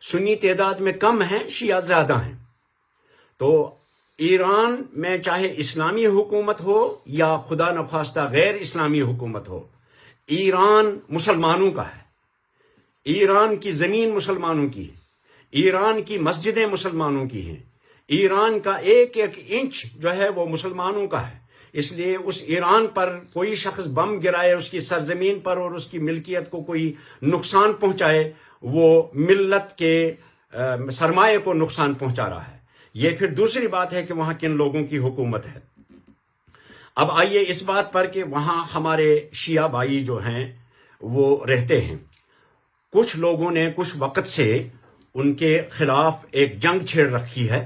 سنی تعداد میں کم ہیں، شیعہ زیادہ ہیں۔ تو ایران میں چاہے اسلامی حکومت ہو یا خدا نخواستہ غیر اسلامی حکومت ہو، ایران مسلمانوں کا ہے، ایران کی زمین مسلمانوں کی ہے، ایران کی مسجدیں مسلمانوں کی ہیں، ایران کا ایک ایک انچ جو ہے وہ مسلمانوں کا ہے۔ اس لیے اس ایران پر کوئی شخص بم گرائے اس کی سرزمین پر اور اس کی ملکیت کو کوئی نقصان پہنچائے، وہ ملت کے سرمایہ کو نقصان پہنچا رہا ہے۔ یہ پھر دوسری بات ہے کہ وہاں کن لوگوں کی حکومت ہے۔ اب آئیے اس بات پر کہ وہاں ہمارے شیعہ بھائی جو ہیں وہ رہتے ہیں، کچھ لوگوں نے کچھ وقت سے ان کے خلاف ایک جنگ چھیڑ رکھی ہے،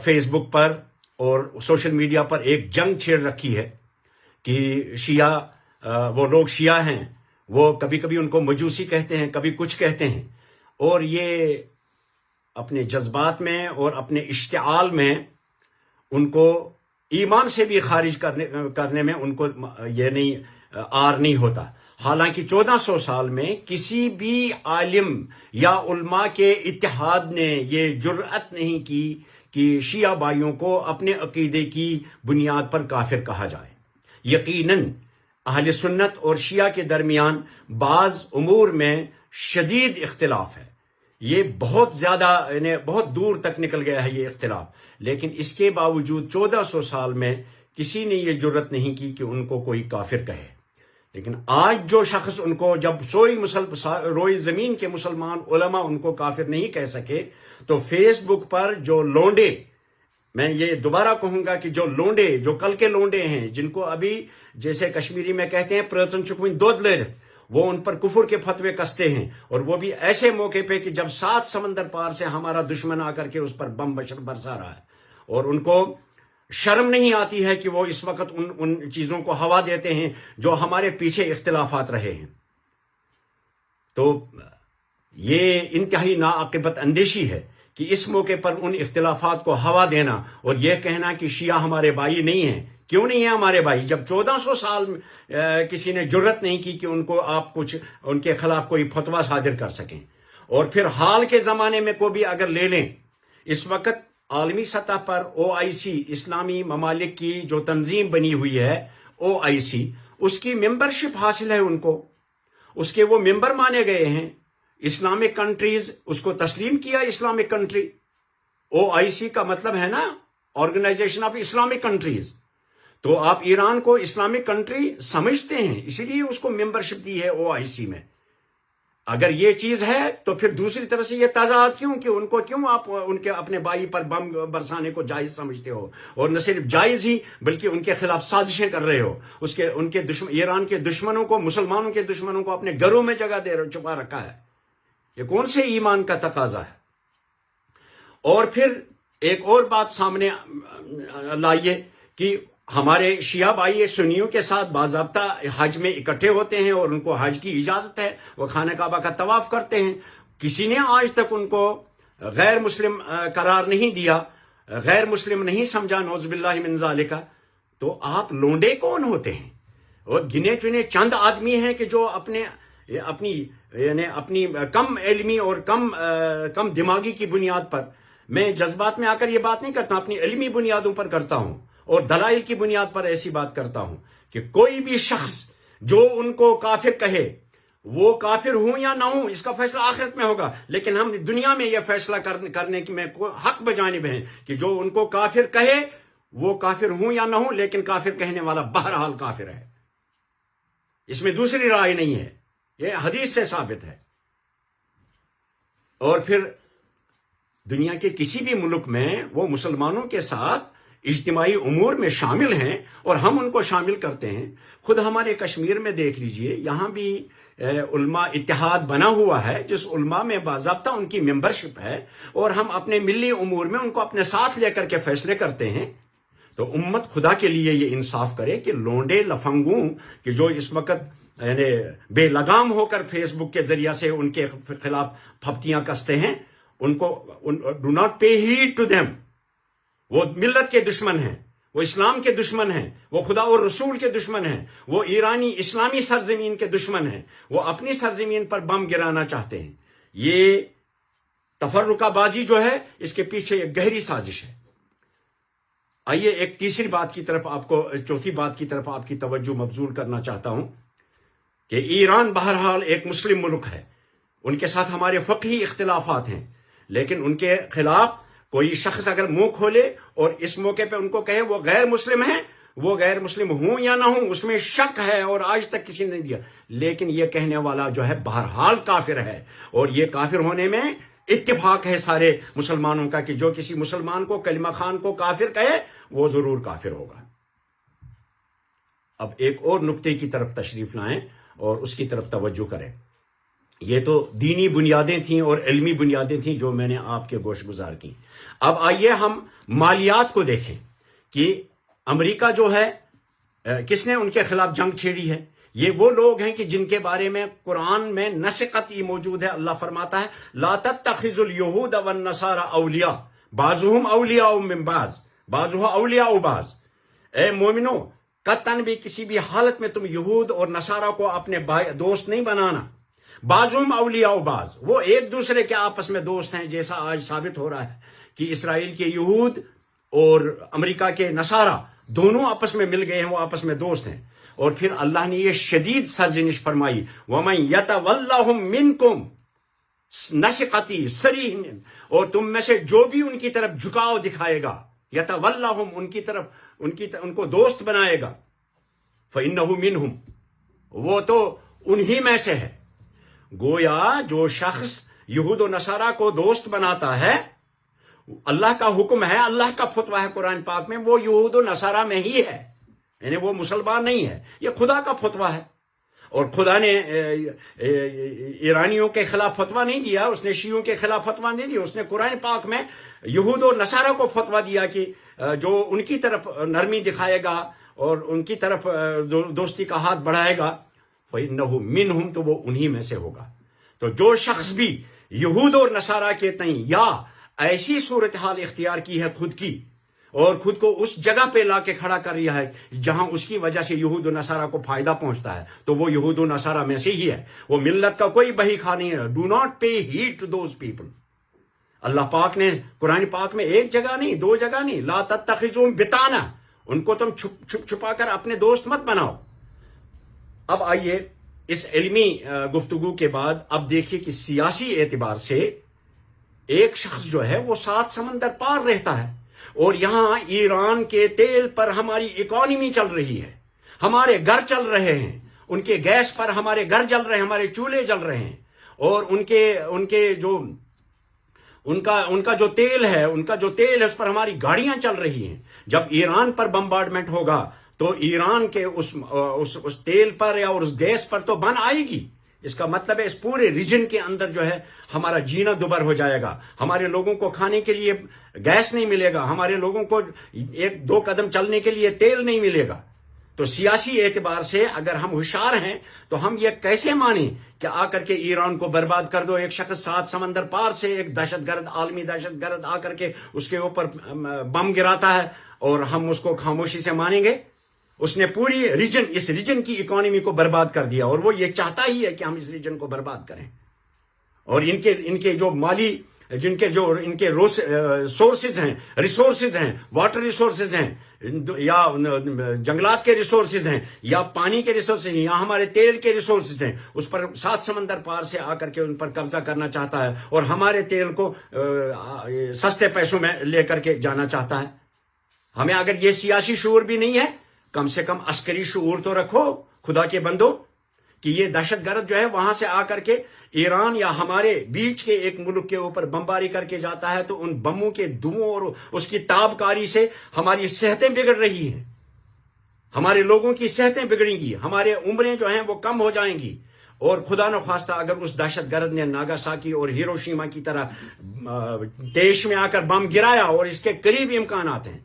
فیس بک پر اور سوشل میڈیا پر ایک جنگ چھیڑ رکھی ہے کہ شیعہ، وہ لوگ شیعہ ہیں، وہ کبھی کبھی ان کو مجوسی کہتے ہیں، کبھی کچھ کہتے ہیں، اور یہ اپنے جذبات میں اور اپنے اشتعال میں ان کو ایمان سے بھی خارج کرنے میں ان کو یہ نہیں آر نہیں ہوتا۔ حالانکہ 1400 سال میں کسی بھی عالم یا علماء کے اتحاد نے یہ جرأت نہیں کی کہ شیعہ بھائیوں کو اپنے عقیدے کی بنیاد پر کافر کہا جائے۔ یقیناً اہل سنت اور شیعہ کے درمیان بعض امور میں شدید اختلاف ہے، یہ بہت زیادہ یعنی بہت دور تک نکل گیا ہے یہ اختلاف، لیکن اس کے باوجود 1400 سال میں کسی نے یہ جرأت نہیں کی کہ ان کو کوئی کافر کہے۔ لیکن آج جو شخص ان کو جب روئی زمین کے مسلمان علماء ان کو کافر نہیں کہہ سکے، تو فیس بک پر جو لونڈے، میں یہ دوبارہ کہوں گا کہ جو لونڈے، جو کل کے لونڈے ہیں، جن کو ابھی جیسے کشمیری میں کہتے ہیں پرچن چکوین دودھ لے، وہ ان پر کفر کے فتوے کستے ہیں، اور وہ بھی ایسے موقع پہ کہ جب 7 سمندر پار سے ہمارا دشمن آ کر کے اس پر بم بشر برسا رہا ہے، اور ان کو شرم نہیں آتی ہے کہ وہ اس وقت ان چیزوں کو ہوا دیتے ہیں جو ہمارے پیچھے اختلافات رہے ہیں۔ تو یہ انتہائی ناعاقبت اندیشی ہے کہ اس موقع پر ان اختلافات کو ہوا دینا اور یہ کہنا کہ شیعہ ہمارے بھائی نہیں ہیں۔ کیوں نہیں ہیں ہمارے بھائی؟ جب 1400 سال کسی نے جرأت نہیں کی کہ ان کو آپ کچھ ان کے خلاف کوئی فتویٰ صادر کر سکیں۔ اور پھر حال کے زمانے میں کو بھی اگر لے لیں، اس وقت عالمی سطح پر OIC اسلامی ممالک کی جو تنظیم بنی ہوئی ہے OIC، اس کی ممبرشپ حاصل ہے ان کو، اس کے وہ ممبر مانے گئے ہیں۔ اسلامک کنٹریز اس کو تسلیم کیا، اسلامک کنٹری، OIC کا مطلب ہے نا آرگنائزیشن آف اسلامک کنٹریز، تو آپ ایران کو اسلامک کنٹری سمجھتے ہیں، اسی لیے اس کو ممبرشپ دی ہے OIC میں۔ اگر یہ چیز ہے تو پھر دوسری طرف سے یہ تضاد کیوں کہ ان کو کیوں آپ ان کے اپنے بھائی پر بم برسانے کو جائز سمجھتے ہو، اور نہ صرف جائز ہی بلکہ ان کے خلاف سازشیں کر رہے ہو، ان کے ایران کے دشمنوں کو، مسلمانوں کے دشمنوں کو اپنے گھروں میں جگہ دے رہے، چھپا رکھا ہے۔ یہ کون سے ایمان کا تقاضا ہے؟ اور پھر ایک اور بات سامنے لائیے کہ ہمارے شیعہ بھائی سنیوں کے ساتھ باضابطہ حج میں اکٹھے ہوتے ہیں اور ان کو حج کی اجازت ہے، وہ خانہ کعبہ کا طواف کرتے ہیں، کسی نے آج تک ان کو غیر مسلم قرار نہیں دیا، غیر مسلم نہیں سمجھا، نعوذ باللہ من ذالک۔ تو آپ لونڈے کون ہوتے ہیں؟ اور گنے چنے چند آدمی ہیں کہ جو اپنی کم علمی اور کم دماغی کی بنیاد پر، میں جذبات میں آ کر یہ بات نہیں کرتا، اپنی علمی بنیادوں پر کرتا ہوں اور دلائل کی بنیاد پر ایسی بات کرتا ہوں کہ کوئی بھی شخص جو ان کو کافر کہے، وہ کافر ہوں یا نہ ہوں اس کا فیصلہ آخرت میں ہوگا، لیکن ہم دنیا میں یہ فیصلہ کرنے کی میں حق بجانب ہیں کہ جو ان کو کافر کہے وہ کافر ہوں یا نہ ہوں، لیکن کافر کہنے والا بہرحال کافر ہے، اس میں دوسری رائے نہیں ہے، یہ حدیث سے ثابت ہے۔ اور پھر دنیا کے کسی بھی ملک میں وہ مسلمانوں کے ساتھ اجتماعی امور میں شامل ہیں اور ہم ان کو شامل کرتے ہیں۔ خود ہمارے کشمیر میں دیکھ لیجئے، یہاں بھی علماء اتحاد بنا ہوا ہے، جس علماء میں باضابطہ ان کی ممبرشپ ہے، اور ہم اپنے ملی امور میں ان کو اپنے ساتھ لے کر کے فیصلے کرتے ہیں۔ تو امت خدا کے لیے یہ انصاف کرے کہ لونڈے لفنگوں کہ جو اس وقت یعنی بے لگام ہو کر فیس بک کے ذریعہ سے ان کے خلاف پھپتیاں کستے ہیں، ان کو do not pay heed to them. وہ ملت کے دشمن ہیں، وہ اسلام کے دشمن ہیں، وہ خدا اور رسول کے دشمن ہیں، وہ ایرانی اسلامی سرزمین کے دشمن ہیں، وہ اپنی سرزمین پر بم گرانا چاہتے ہیں۔ یہ تفرقہ بازی جو ہے اس کے پیچھے ایک گہری سازش ہے۔ آئیے ایک تیسری بات کی طرف چوتھی بات کی طرف آپ کی توجہ مبذول کرنا چاہتا ہوں کہ ایران بہرحال ایک مسلم ملک ہے، ان کے ساتھ ہمارے فقہی اختلافات ہیں، لیکن ان کے خلاف کوئی شخص اگر منہ کھولے اور اس موقع پہ ان کو کہے وہ غیر مسلم ہیں، وہ غیر مسلم ہوں یا نہ ہوں اس میں شک ہے اور آج تک کسی نے نہیں دیا، لیکن یہ کہنے والا جو ہے بہرحال کافر ہے، اور یہ کافر ہونے میں اتفاق ہے سارے مسلمانوں کا کہ جو کسی مسلمان کو کلمہ خان کو کافر کہے وہ ضرور کافر ہوگا۔ اب ایک اور نقطے کی طرف تشریف لائیں اور اس کی طرف توجہ کریں۔ یہ تو دینی بنیادیں تھیں اور علمی بنیادیں تھیں جو میں نے آپ کے گوش گزار کی۔ اب آئیے ہم مالیات کو دیکھیں کہ امریکہ جو ہے کس نے ان کے خلاف جنگ چھیڑی ہے؟ یہ وہ لوگ ہیں کہ جن کے بارے میں قرآن میں نص قطعی موجود ہے۔ اللہ فرماتا ہے لا تتخذوا اليہود والنصارى اولیاء بعضهم اولیاء من بعض بعضها اولیاء بعض۔ اے مومنو، قطعاً بھی کسی بھی حالت میں تم یہود اور نصارہ کو اپنے دوست نہیں بنانا۔ بعضهم اولیاء بعض، وہ ایک دوسرے کے آپس میں دوست ہیں، جیسا آج ثابت ہو رہا ہے کہ اسرائیل کے یہود اور امریکہ کے نصارہ دونوں آپس میں مل گئے ہیں، وہ آپس میں دوست ہیں۔ اور پھر اللہ نے یہ شدید سرزنش فرمائی وَمَن يَتَوَلَّهُم مِّنكُمْ نَشِقَتِي سَرِيهِمْ، اور تم میں سے جو بھی ان کی طرف جھکاؤ دکھائے گا، يَتَوَلَّهُم ان کی طرف ان کو دوست بنائے گا، فَإِنَّهُ مِنْهُمْ وہ تو انہی میں سے ہے۔ گویا جو شخص یہود و نصارہ کو دوست بناتا ہے، اللہ کا حکم ہے، اللہ کا فتویٰ ہے قرآن پاک میں، وہ یہود و نصارہ میں ہی ہے، یعنی وہ مسلمان نہیں ہے، یہ خدا کا فتویٰ ہے۔ اور خدا نے ایرانیوں کے خلاف فتویٰ نہیں دیا، اس نے شیعوں کے خلاف فتویٰ نہیں دیا، اس نے قرآن پاک میں یہود و نصارہ کو فتویٰ دیا کہ جو ان کی طرف نرمی دکھائے گا اور ان کی طرف دوستی کا ہاتھ بڑھائے گا فَإِنَّهُ مِنْهُمْ تو وہ انہی میں سے ہوگا۔ تو جو شخص بھی یہود اور نصارہ کے تئیں یا ایسی صورتحال اختیار کی ہے خود کی اور خود کو اس جگہ پہ لا کے کھڑا کر رہا ہے جہاں اس کی وجہ سے یہود و نصارہ کو فائدہ پہنچتا ہے، تو وہ یہود و نصارہ میں سے ہی ہے، وہ ملت کا کوئی بہی خواہ نہیں ہے۔ Do not pay heed to those people. اللہ پاک نے قرآن پاک میں ایک جگہ نہیں، دو جگہ نہیں، لا تتخذوهم بطانا، ان کو تم چھپا کر اپنے دوست مت بناؤ۔ اب آئیے اس علمی گفتگو کے بعد اب دیکھیے کہ سیاسی اعتبار سے ایک شخص جو ہے وہ 7 سمندر پار رہتا ہے، اور یہاں ایران کے تیل پر ہماری اکانومی چل رہی ہے، ہمارے گھر چل رہے ہیں، ان کے گیس پر ہمارے گھر جل رہے ہیں، ہمارے چولہے جل رہے ہیں، اور ان کا جو تیل ہے اس پر ہماری گاڑیاں چل رہی ہیں۔ جب ایران پر بمبارڈمنٹ ہوگا تو ایران کے اس تیل پر یا اس گیس پر تو بن آئے گی۔ اس کا مطلب ہے اس پورے ریجن کے اندر جو ہے ہمارا جینا دوبر ہو جائے گا، ہمارے لوگوں کو کھانے کے لیے گیس نہیں ملے گا، ہمارے لوگوں کو 1-2 قدم چلنے کے لیے تیل نہیں ملے گا۔ تو سیاسی اعتبار سے اگر ہم ہوشیار ہیں تو ہم یہ کیسے مانیں کہ آ کر کے ایران کو برباد کر دو، ایک شخص 7 سمندر پار سے ایک دہشت گرد، عالمی دہشت گرد آ کر کے اس کے اوپر بم گراتا ہے اور ہم اس کو خاموشی سے مانیں گے؟ اس نے پوری اس ریجن کی اکانومی کو برباد کر دیا، اور وہ یہ چاہتا ہی ہے کہ ہم اس ریجن کو برباد کریں، اور ان کے جو مالی ان کے سورسز ہیں، ریسورسز ہیں، واٹر ریسورسز ہیں، یا جنگلات کے ریسورسز ہیں، یا پانی کے ریسورسز ہیں، یا ہمارے تیل کے ریسورسز ہیں، اس پر 7 سمندر پار سے آ کر کے ان پر قبضہ کرنا چاہتا ہے اور ہمارے تیل کو سستے پیسوں میں لے کر کے جانا چاہتا ہے۔ ہمیں اگر یہ سیاسی شعور بھی نہیں ہے، کم سے کم عسکری شعور تو رکھو خدا کے بندو، کہ یہ دہشت گرد جو ہے وہاں سے آ کر کے ایران یا ہمارے بیچ کے ایک ملک کے اوپر بمباری کر کے جاتا ہے تو ان بموں کے دھوؤں اور اس کی تابکاری سے ہماری صحتیں بگڑ رہی ہیں، ہمارے لوگوں کی صحتیں بگڑیں گی، ہمارے عمریں جو ہیں وہ کم ہو جائیں گی، اور خدا نخواستہ اگر اس دہشت گرد نے ناگاساکی اور ہیروشیما کی طرح دیش میں آ کر بم گرایا، اور اس کے قریب امکانات ہیں،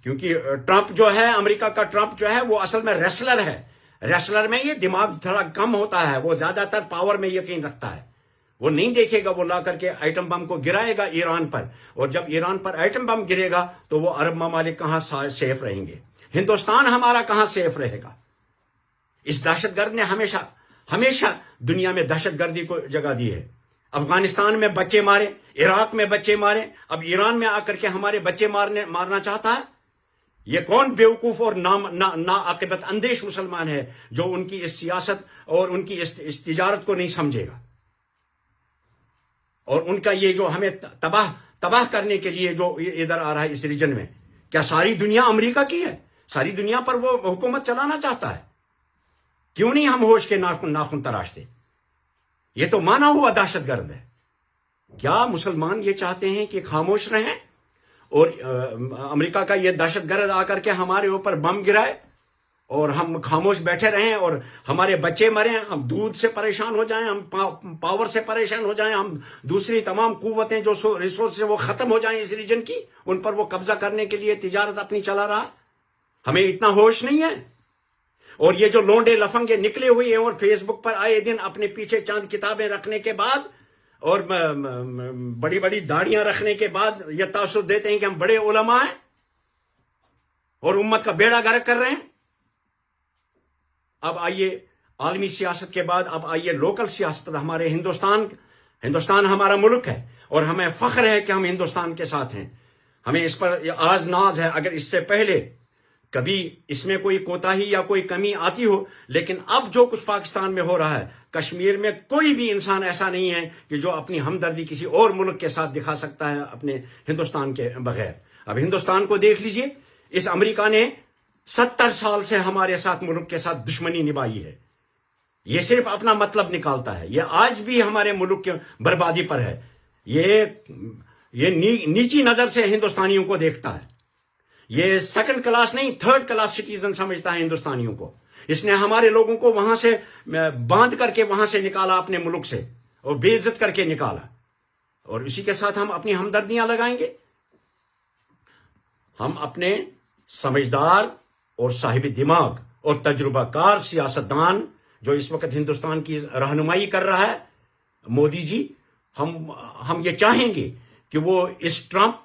کیونکہ ٹرمپ جو ہے، امریکہ کا ٹرمپ جو ہے وہ اصل میں ریسلر ہے، ریسلر میں یہ دماغ تھوڑا کم ہوتا ہے، وہ زیادہ تر پاور میں یقین رکھتا ہے، وہ نہیں دیکھے گا وہ لا کر کے ایٹم بم کو گرائے گا ایران پر، اور جب ایران پر ایٹم بم گرے گا تو وہ عرب ممالک کہاں سیف رہیں گے، ہندوستان ہمارا کہاں سیف رہے گا۔ اس دہشت گرد نے ہمیشہ دنیا میں دہشت گردی کو جگہ دی ہے۔ افغانستان میں بچے مارے، عراق میں بچے مارے، اب ایران میں آ کر کے ہمارے بچے مارنا چاہتا ہے؟ یہ کون بیوقوف اور ناعاقبت اندیش مسلمان ہے جو ان کی اس سیاست اور ان کی اس تجارت کو نہیں سمجھے گا؟ اور ان کا یہ جو ہمیں تباہ کرنے کے لیے جو ادھر آ رہا ہے اس ریجن میں، کیا ساری دنیا امریکہ کی ہے؟ ساری دنیا پر وہ حکومت چلانا چاہتا ہے؟ کیوں نہیں ہم ہوش کے ناخن تراشتے؟ یہ تو مانا ہوا دہشت گرد ہے۔ کیا مسلمان یہ چاہتے ہیں کہ خاموش رہیں اور امریکہ کا یہ دہشت گرد آ کر کے ہمارے اوپر بم گرائے اور ہم خاموش بیٹھے رہیں اور ہمارے بچے مریں، ہم دودھ سے پریشان ہو جائیں، ہم پاور سے پریشان ہو جائیں، ہم دوسری تمام قوتیں جو ریسورس وہ ختم ہو جائیں اس ریجن کی، ان پر وہ قبضہ کرنے کے لیے تجارت اپنی چلا رہا؟ ہمیں اتنا ہوش نہیں ہے؟ اور یہ جو لونڈے لفنگے نکلے ہوئے ہیں اور فیس بک پر آئے دن اپنے پیچھے چند کتابیں رکھنے کے بعد اور بڑی بڑی داڑیاں رکھنے کے بعد یہ تاثر دیتے ہیں کہ ہم بڑے علماء ہیں اور امت کا بیڑا غرق کر رہے ہیں۔ اب آئیے عالمی سیاست کے بعد اب آئیے لوکل سیاست پر۔ ہمارے ہندوستان ہمارا ملک ہے اور ہمیں فخر ہے کہ ہم ہندوستان کے ساتھ ہیں، ہمیں اس پر آز ناز ہے۔ اگر اس سے پہلے کبھی اس میں کوئی کوتاہی یا کوئی کمی آتی ہو، لیکن اب جو کچھ پاکستان میں ہو رہا ہے، کشمیر میں کوئی بھی انسان ایسا نہیں ہے کہ جو اپنی ہمدردی کسی اور ملک کے ساتھ دکھا سکتا ہے اپنے ہندوستان کے بغیر۔ اب ہندوستان کو دیکھ لیجئے، اس امریکہ نے 70 سال سے ہمارے ساتھ ملک کے ساتھ دشمنی نبھائی ہے۔ یہ صرف اپنا مطلب نکالتا ہے، یہ آج بھی ہمارے ملک کی بربادی پر ہے۔ یہ نیچی نظر سے ہندوستانیوں کو دیکھتا ہے، یہ سیکنڈ کلاس نہیں تھرڈ کلاس سٹیزن سمجھتا ہے ہندوستانیوں کو۔ اس نے ہمارے لوگوں کو وہاں سے باندھ کر کے وہاں سے نکالا، اپنے ملک سے، اور بے عزت کر کے نکالا، اور اسی کے ساتھ ہم اپنی ہمدردیاں لگائیں گے؟ ہم اپنے سمجھدار اور صاحب دماغ اور تجربہ کار سیاستدان جو اس وقت ہندوستان کی رہنمائی کر رہا ہے، مودی جی، ہم یہ چاہیں گے کہ وہ اس ٹرمپ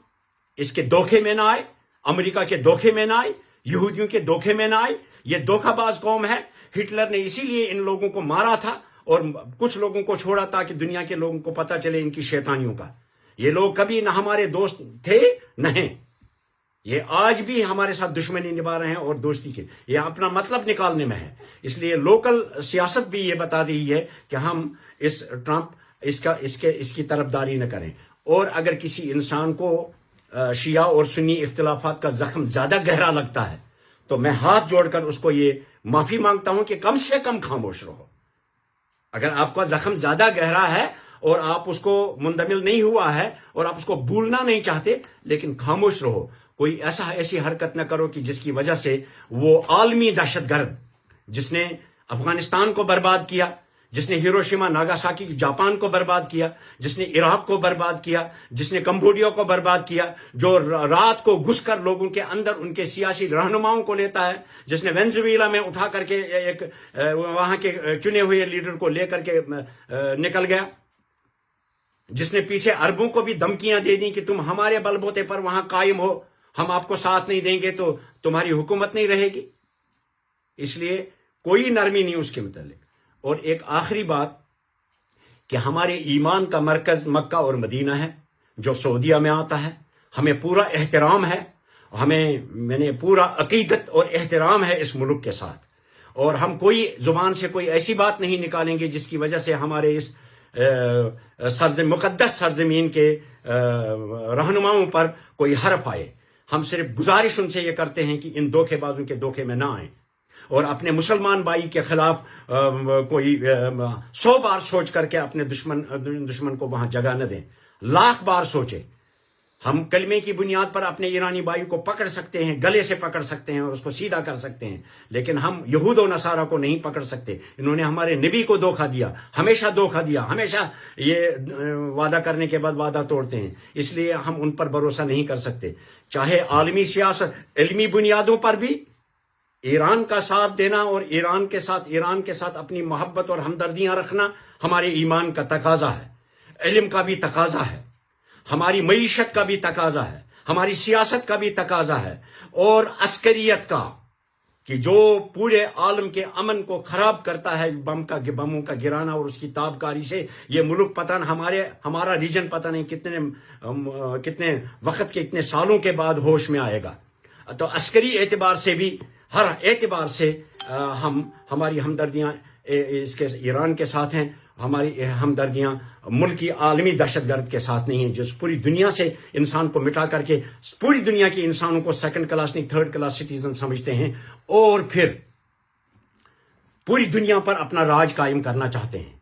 اس کے دھوکے میں نہ آئے، امریکہ کے دھوکے میں نہ آئے، یہودیوں کے دھوکے میں نہ آئے۔ یہ دھوکہ باز قوم ہے۔ ہٹلر نے اسی لیے ان لوگوں کو مارا تھا اور کچھ لوگوں کو چھوڑا تاکہ دنیا کے لوگوں کو پتہ چلے ان کی شیطانیوں کا۔ یہ لوگ کبھی نہ ہمارے دوست تھے نہ ہیں، یہ آج بھی ہمارے ساتھ دشمنی نبھا رہے ہیں اور دوستی کے، یہ اپنا مطلب نکالنے میں ہے۔ اس لیے لوکل سیاست بھی یہ بتا رہی ہے کہ ہم اس ٹرمپ اس کی طرفداری نہ کریں۔ اور اگر کسی انسان کو شیعہ اور سنی اختلافات کا زخم زیادہ گہرا لگتا ہے تو میں ہاتھ جوڑ کر اس کو یہ معافی مانگتا ہوں کہ کم سے کم خاموش رہو۔ اگر آپ کا زخم زیادہ گہرا ہے اور آپ اس کو مندمل نہیں ہوا ہے اور آپ اس کو بھولنا نہیں چاہتے، لیکن خاموش رہو۔ کوئی ایسی حرکت نہ کرو کہ جس کی وجہ سے وہ عالمی دہشت گرد جس نے افغانستان کو برباد کیا، جس نے ہیروشیما ناگاساکی جاپان کو برباد کیا، جس نے عراق کو برباد کیا، جس نے کمبوڈیا کو برباد کیا، جو رات کو گھس کر لوگوں کے اندر ان کے سیاسی رہنماؤں کو لیتا ہے، جس نے وینزویلا میں اٹھا کر کے ایک وہاں کے چنے ہوئے لیڈر کو لے کر کے نکل گیا، جس نے پیچھے عربوں کو بھی دھمکیاں دے دیں کہ تم ہمارے بل بوتے پر وہاں قائم ہو، ہم آپ کو ساتھ نہیں دیں گے تو تمہاری حکومت نہیں رہے گی۔ اس لیے کوئی نرمی نہیں اس کے متعلق۔ اور ایک آخری بات کہ ہمارے ایمان کا مرکز مکہ اور مدینہ ہے جو سعودیہ میں آتا ہے، ہمیں پورا احترام ہے، میں پورا عقیدت اور احترام ہے اس ملک کے ساتھ، اور ہم کوئی زبان سے کوئی ایسی بات نہیں نکالیں گے جس کی وجہ سے ہمارے اس مقدس سرزمین کے رہنماؤں پر کوئی حرف آئے۔ ہم صرف گزارش ان سے یہ کرتے ہیں کہ ان دھوکے بازوں کے دھوکے میں نہ آئیں اور اپنے مسلمان بھائی کے خلاف کوئی 100 بار سوچ کر کے اپنے دشمن کو وہاں جگہ نہ دیں، 1,00,000 بار سوچیں۔ ہم کلمے کی بنیاد پر اپنے ایرانی بھائی کو پکڑ سکتے ہیں، گلے سے پکڑ سکتے ہیں اور اس کو سیدھا کر سکتے ہیں، لیکن ہم یہود و نصارہ کو نہیں پکڑ سکتے۔ انہوں نے ہمارے نبی کو دھوکہ دیا، ہمیشہ دھوکہ دیا، ہمیشہ یہ وعدہ کرنے کے بعد وعدہ توڑتے ہیں، اس لیے ہم ان پر بھروسہ نہیں کر سکتے۔ چاہے عالمی سیاست علمی بنیادوں پر بھی ایران کا ساتھ دینا اور ایران کے ساتھ اپنی محبت اور ہمدردیاں رکھنا ہمارے ایمان کا تقاضا ہے، علم کا بھی تقاضا ہے، ہماری معیشت کا بھی تقاضا ہے، ہماری سیاست کا بھی تقاضا ہے، اور عسکریت کا، کہ جو پورے عالم کے امن کو خراب کرتا ہے بموں کا گرانا اور اس کی تابکاری سے، یہ ملک پتہ ہمارا ریجن پتہ نہیں کتنے وقت کے اتنے سالوں کے بعد ہوش میں آئے گا۔ تو عسکری اعتبار سے بھی ہر اعتبار سے ہماری ہمدردیاں ایران کے ساتھ ہیں، ہماری ہمدردیاں ملک کی عالمی دہشت گرد کے ساتھ نہیں ہیں، جو پوری دنیا سے انسان کو مٹا کر کے پوری دنیا کے انسانوں کو سیکنڈ کلاس نہیں تھرڈ کلاس سٹیزن سمجھتے ہیں، اور پھر پوری دنیا پر اپنا راج قائم کرنا چاہتے ہیں۔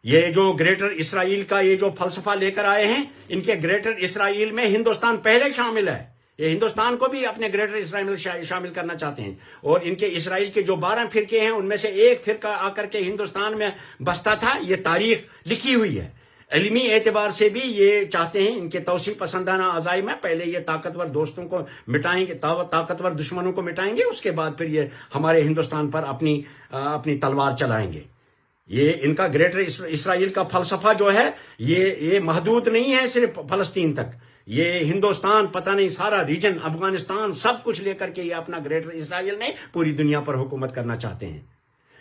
یہ جو گریٹر اسرائیل کا یہ جو فلسفہ لے کر آئے ہیں، ان کے گریٹر اسرائیل میں ہندوستان پہلے شامل ہے، یہ ہندوستان کو بھی اپنے گریٹر اسرائیل میں شامل کرنا چاہتے ہیں، اور ان کے اسرائیل کے جو 12 فرقے ہیں ان میں سے ایک فرقہ آ کر کے ہندوستان میں بستا تھا۔ یہ تاریخ لکھی ہوئی ہے۔ علمی اعتبار سے بھی یہ چاہتے ہیں، ان کے توسیع پسندانہ عزائم ہے، پہلے یہ طاقتور دوستوں کو مٹائیں گے، طاقتور دشمنوں کو مٹائیں گے، اس کے بعد پھر یہ ہمارے ہندوستان پر اپنی تلوار چلائیں گے۔ یہ ان کا گریٹر اسرائیل کا فلسفہ جو ہے یہ محدود نہیں ہے صرف فلسطین تک، یہ ہندوستان پتہ نہیں سارا ریجن افغانستان سب کچھ لے کر کے یہ اپنا گریٹر اسرائیل نے پوری دنیا پر حکومت کرنا چاہتے ہیں۔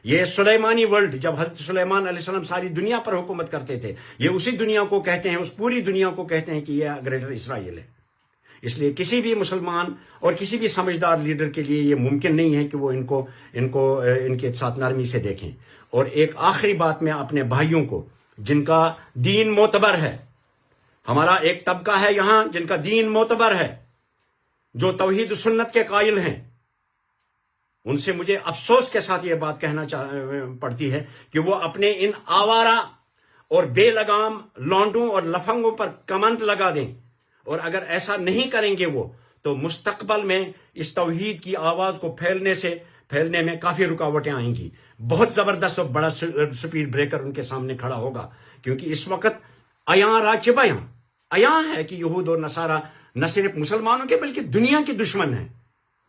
یہ سلیمانی ورلڈ، جب حضرت سلیمان علیہ السلام ساری دنیا پر حکومت کرتے تھے، یہ اسی دنیا کو کہتے ہیں، اس پوری دنیا کو کہتے ہیں کہ یہ گریٹر اسرائیل ہے۔ اس لیے کسی بھی مسلمان اور کسی بھی سمجھدار لیڈر کے لیے یہ ممکن نہیں ہے کہ وہ ان کے ساتھ نرمی سے دیکھیں۔ اور ایک آخری بات میں اپنے بھائیوں کو جن کا دین معتبر ہے، ہمارا ایک طبقہ ہے یہاں جن کا دین معتبر ہے، جو توحید و سنت کے قائل ہیں، ان سے مجھے افسوس کے ساتھ یہ بات کہنا پڑتی ہے کہ وہ اپنے ان آوارہ اور بے لگام لانڈوں اور لفنگوں پر کمند لگا دیں، اور اگر ایسا نہیں کریں گے وہ تو مستقبل میں اس توحید کی آواز کو پھیلنے میں کافی رکاوٹیں آئیں گی۔ بہت زبردست اور بڑا سپیڈ بریکر ان کے سامنے کھڑا ہوگا، کیونکہ اس وقت عیاں ہے کہ یہود اور نصارہ نہ صرف مسلمانوں کے بلکہ دنیا کے دشمن ہیں۔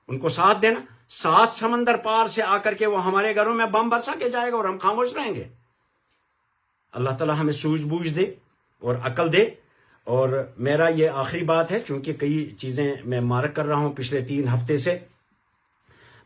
ان کو ساتھ دینا، 7 سمندر پار سے آ کر کے وہ ہمارے گھروں میں بم برسا کے جائے گا اور ہم خاموش رہیں گے۔ اللہ تعالیٰ ہمیں سوجھ بوجھ دے اور عقل دے۔ اور میرا یہ آخری بات ہے، چونکہ کئی چیزیں میں مارک کر رہا ہوں پچھلے 3 ہفتے سے،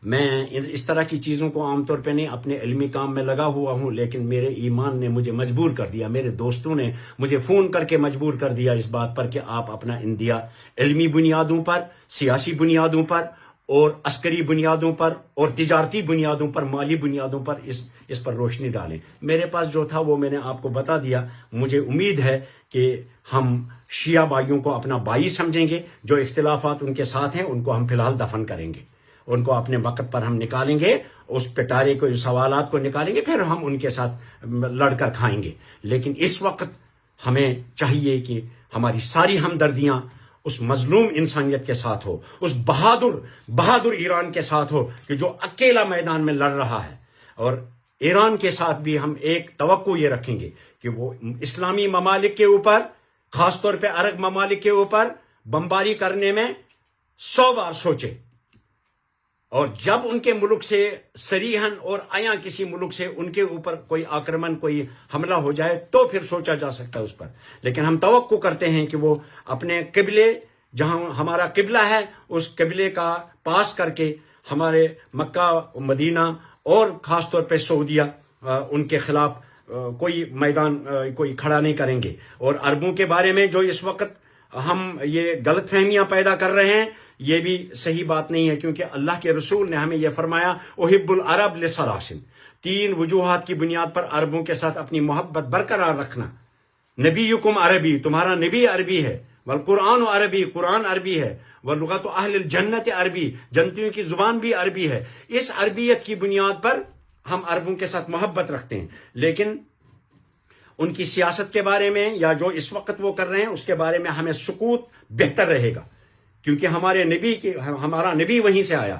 میں اس طرح کی چیزوں کو عام طور پہ نہیں، اپنے علمی کام میں لگا ہوا ہوں، لیکن میرے ایمان نے مجھے مجبور کر دیا، میرے دوستوں نے مجھے فون کر کے مجبور کر دیا اس بات پر کہ آپ اپنا اندیا علمی بنیادوں پر، سیاسی بنیادوں پر اور عسکری بنیادوں پر اور تجارتی بنیادوں پر، مالی بنیادوں پر اس پر روشنی ڈالیں۔ میرے پاس جو تھا وہ میں نے آپ کو بتا دیا۔ مجھے امید ہے کہ ہم شیعہ بھائیوں کو اپنا بھائی سمجھیں گے، جو اختلافات ان کے ساتھ ہیں ان کو ہم فی الحال دفن کریں گے، ان کو اپنے وقت پر ہم نکالیں گے، اس پٹارے کو، سوالات کو نکالیں گے، پھر ہم ان کے ساتھ لڑ کر کھائیں گے۔ لیکن اس وقت ہمیں چاہیے کہ ہماری ساری ہمدردیاں اس مظلوم انسانیت کے ساتھ ہو، اس بہادر ایران کے ساتھ ہو کہ جو اکیلا میدان میں لڑ رہا ہے۔ اور ایران کے ساتھ بھی ہم ایک توقع یہ رکھیں گے کہ وہ اسلامی ممالک کے اوپر، خاص طور پہ عرب ممالک کے اوپر بمباری کرنے میں 100 بار سوچے، اور جب ان کے ملک سے صریحاً اور عیاں کسی ملک سے ان کے اوپر کوئی آکرمن، کوئی حملہ ہو جائے تو پھر سوچا جا سکتا ہے اس پر۔ لیکن ہم توقع کرتے ہیں کہ وہ اپنے قبلے، جہاں ہمارا قبلہ ہے، اس قبلے کا پاس کر کے ہمارے مکہ، مدینہ اور خاص طور پہ سعودیہ، ان کے خلاف کوئی میدان کوئی کھڑا نہیں کریں گے۔ اور عربوں کے بارے میں جو اس وقت ہم یہ غلط فہمیاں پیدا کر رہے ہیں، یہ بھی صحیح بات نہیں ہے، کیونکہ اللہ کے رسول نے ہمیں یہ فرمایا، احب العرب لثلاث، 3 وجوہات کی بنیاد پر عربوں کے ساتھ اپنی محبت برقرار رکھنا۔ نبیکم عربی، تمہارا نبی عربی ہے، والقرآن عربی، قرآن عربی ہے، ولغت اہل الجنت عربی، جنتیوں کی زبان بھی عربی ہے۔ اس عربیت کی بنیاد پر ہم عربوں کے ساتھ محبت رکھتے ہیں، لیکن ان کی سیاست کے بارے میں یا جو اس وقت وہ کر رہے ہیں اس کے بارے میں ہمیں سکوت بہتر رہے گا، کیونکہ ہمارا نبی وہیں سے آیا۔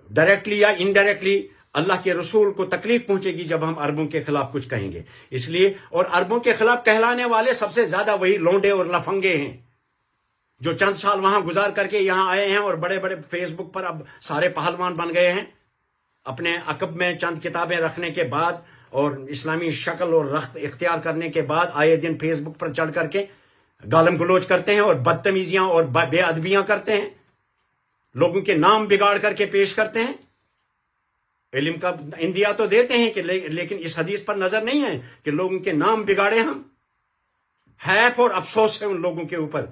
ڈائریکٹلی یا انڈائریکٹلی اللہ کے رسول کو تکلیف پہنچے گی جب ہم عربوں کے خلاف کچھ کہیں گے۔ اس لیے، اور عربوں کے خلاف کہلانے والے سب سے زیادہ وہی لونڈے اور لفنگے ہیں جو چند سال وہاں گزار کر کے یہاں آئے ہیں اور بڑے بڑے فیس بک پر اب سارے پہلوان بن گئے ہیں، اپنے عقب میں چند کتابیں رکھنے کے بعد اور اسلامی شکل اور رخت اختیار کرنے کے بعد آئے دن فیس بک پر چڑھ کر کے گالم گلوچ کرتے ہیں اور بدتمیزیاں اور بے ادبیاں کرتے ہیں، لوگوں کے نام بگاڑ کر کے پیش کرتے ہیں۔ علم کا اندیا تو دیتے ہیں کہ لیکن اس حدیث پر نظر نہیں ہے کہ لوگوں کے نام بگاڑے ہم. حیف اور افسوس ہے ان لوگوں کے اوپر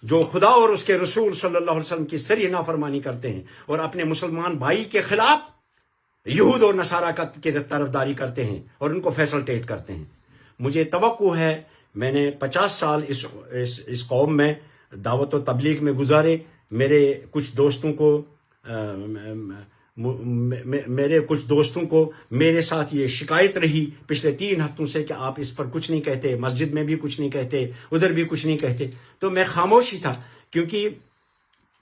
جو خدا اور اس کے رسول صلی اللہ علیہ وسلم کی صریح نافرمانی کرتے ہیں اور اپنے مسلمان بھائی کے خلاف یہود اور نصارہ کی طرفداری کرتے ہیں اور ان کو فیسلٹیٹ کرتے ہیں. مجھے توقع ہے، میں نے 50 سال اس قوم میں دعوت و تبلیغ میں گزارے. میرے کچھ دوستوں کو میرے ساتھ یہ شکایت رہی پچھلے 3 ہفتوں سے کہ آپ اس پر کچھ نہیں کہتے، مسجد میں بھی کچھ نہیں کہتے، ادھر بھی کچھ نہیں کہتے. تو میں خاموش ہی تھا، کیونکہ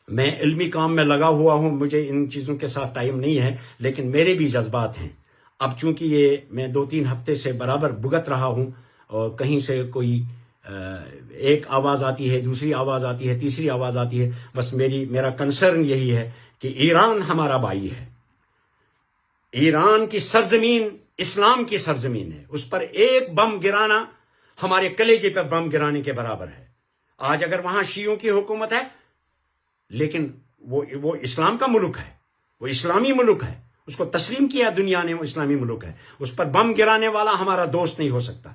میں علمی کام میں لگا ہوا ہوں، مجھے ان چیزوں کے ساتھ ٹائم نہیں ہے. لیکن میرے بھی جذبات ہیں. اب چونکہ یہ میں 2-3 ہفتے سے برابر بھگت رہا ہوں، اور کہیں سے کوئی ایک آواز آتی ہے، دوسری آواز آتی ہے، تیسری آواز آتی ہے. بس میرا کنسرن یہی ہے کہ ایران ہمارا بھائی ہے. ایران کی سرزمین اسلام کی سرزمین ہے. اس پر ایک بم گرانا ہمارے کلیجے پر بم گرانے کے برابر ہے. آج اگر وہاں شیعوں کی حکومت ہے، لیکن وہ اسلام کا ملک ہے، وہ اسلامی ملک ہے، اس کو تسلیم کیا دنیا نے، وہ اسلامی ملک ہے. اس پر بم گرانے والا ہمارا دوست نہیں ہو سکتا.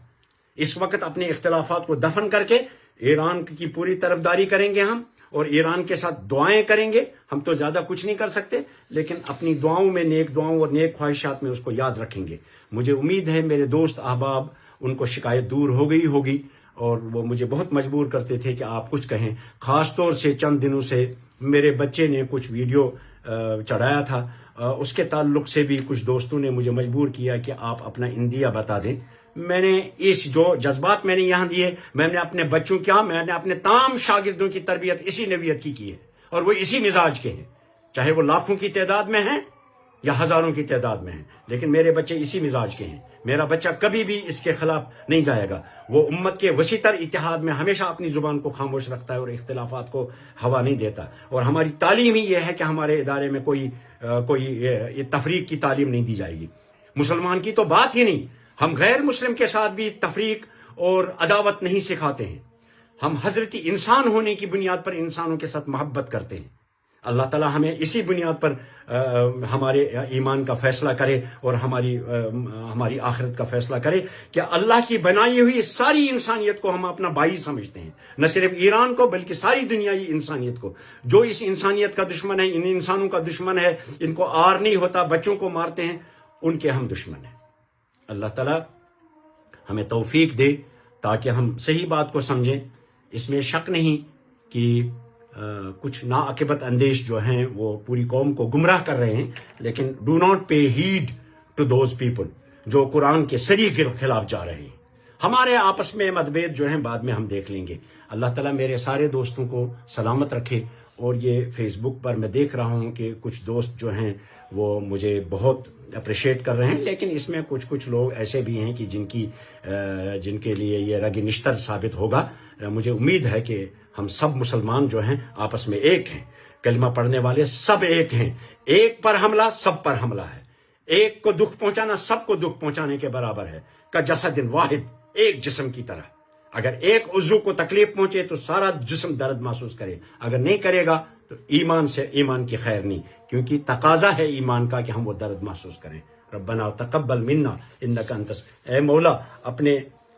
اس وقت اپنے اختلافات کو دفن کر کے ایران کی پوری طرفداری کریں گے ہم، اور ایران کے ساتھ دعائیں کریں گے. ہم تو زیادہ کچھ نہیں کر سکتے، لیکن اپنی دعاؤں میں، نیک دعاؤں اور نیک خواہشات میں اس کو یاد رکھیں گے. مجھے امید ہے میرے دوست احباب ان کو شکایت دور ہو گئی ہوگی، اور وہ مجھے بہت مجبور کرتے تھے کہ آپ کچھ کہیں. خاص طور سے چند دنوں سے میرے بچے نے کچھ ویڈیو چڑھایا تھا، اس کے تعلق سے بھی کچھ دوستوں نے مجھے مجبور کیا کہ آپ اپنا اندیا بتا دیں. میں نے جو جذبات میں نے یہاں دیے، میں نے اپنے بچوں میں نے اپنے تمام شاگردوں کی تربیت اسی نوعیت کی ہے، اور وہ اسی مزاج کے ہیں، چاہے وہ لاکھوں کی تعداد میں ہیں یا ہزاروں کی تعداد میں ہیں. لیکن میرے بچے اسی مزاج کے ہیں. میرا بچہ کبھی بھی اس کے خلاف نہیں جائے گا. وہ امت کے وسیع تر اتحاد میں ہمیشہ اپنی زبان کو خاموش رکھتا ہے اور اختلافات کو ہوا نہیں دیتا. اور ہماری تعلیم ہی یہ ہے کہ ہمارے ادارے میں کوئی تفریق کی تعلیم نہیں دی جائے گی. مسلمان کی تو بات ہی نہیں، ہم غیر مسلم کے ساتھ بھی تفریق اور عداوت نہیں سکھاتے ہیں. ہم حضرت انسان ہونے کی بنیاد پر انسانوں کے ساتھ محبت کرتے ہیں. اللہ تعالیٰ ہمیں اسی بنیاد پر ہمارے ایمان کا فیصلہ کرے اور ہماری آخرت کا فیصلہ کرے کہ اللہ کی بنائی ہوئی ساری انسانیت کو ہم اپنا بھائی سمجھتے ہیں. نہ صرف ایران کو بلکہ ساری دنیائی انسانیت کو. جو اس انسانیت کا دشمن ہے، ان انسانوں کا دشمن ہے، ان کو آر نہیں ہوتا، بچوں کو مارتے ہیں، ان کے ہم دشمن ہیں. اللہ تعالیٰ ہمیں توفیق دے تاکہ ہم صحیح بات کو سمجھیں. اس میں شک نہیں کہ کچھ ناعاقبت اندیش جو ہیں وہ پوری قوم کو گمراہ کر رہے ہیں، لیکن do not pay heed to those people جو قرآن کے صریح کے خلاف جا رہے ہیں. ہمارے آپس میں متبھید جو ہیں بعد میں ہم دیکھ لیں گے. اللہ تعالیٰ میرے سارے دوستوں کو سلامت رکھے. اور یہ فیس بک پر میں دیکھ رہا ہوں کہ کچھ دوست جو ہیں وہ مجھے بہت اپریشیٹ کر رہے ہیں، لیکن اس میں کچھ لوگ ایسے بھی ہیں کہ جن کے لیے یہ رگ نشتر ثابت ہوگا. مجھے امید ہے کہ ہم سب مسلمان جو ہیں آپس میں ایک ہیں. کلمہ پڑھنے والے سب ایک ہیں. ایک پر حملہ سب پر حملہ ہے. ایک کو دکھ پہنچانا سب کو دکھ پہنچانے کے برابر ہے. کا جسد واحد، ایک جسم کی طرح. اگر ایک عضو کو تکلیف پہنچے تو سارا جسم درد محسوس کرے. اگر نہیں کرے گا تو ایمان کی خیر نہیں، کیونکہ تقاضا ہے ایمان کا کہ ہم وہ درد محسوس کریں. ربنا تقبل منا انک انت. اے مولا،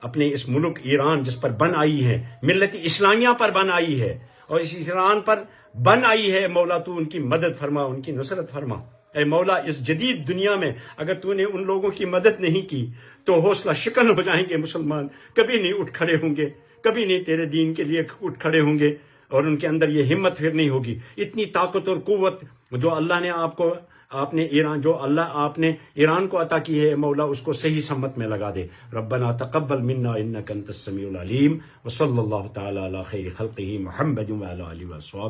اپنے اس ملک ایران جس پر بن آئی ہے، ملت اسلامیہ پر بن آئی ہے اور اس ایران پر بن آئی ہے، مولا تو ان کی مدد فرما، ان کی نصرت فرما. اے مولا، اس جدید دنیا میں اگر تو نے ان لوگوں کی مدد نہیں کی تو حوصلہ شکن ہو جائیں گے مسلمان. کبھی نہیں اٹھ کھڑے ہوں گے، کبھی نہیں تیرے دین کے لیے اٹھ کھڑے ہوں گے، اور ان کے اندر یہ ہمت پھر نہیں ہوگی. اتنی طاقت اور قوت جو اللہ نے آپ نے ایران کو عطا کی ہے، مولا اس کو صحیح سمت میں لگا دے. ربنا تقبل منا انک انت السمیع العلیم. وصلی اللہ تعالی علی خیر خلقہ محمد وعلی آلہ وصحبہ.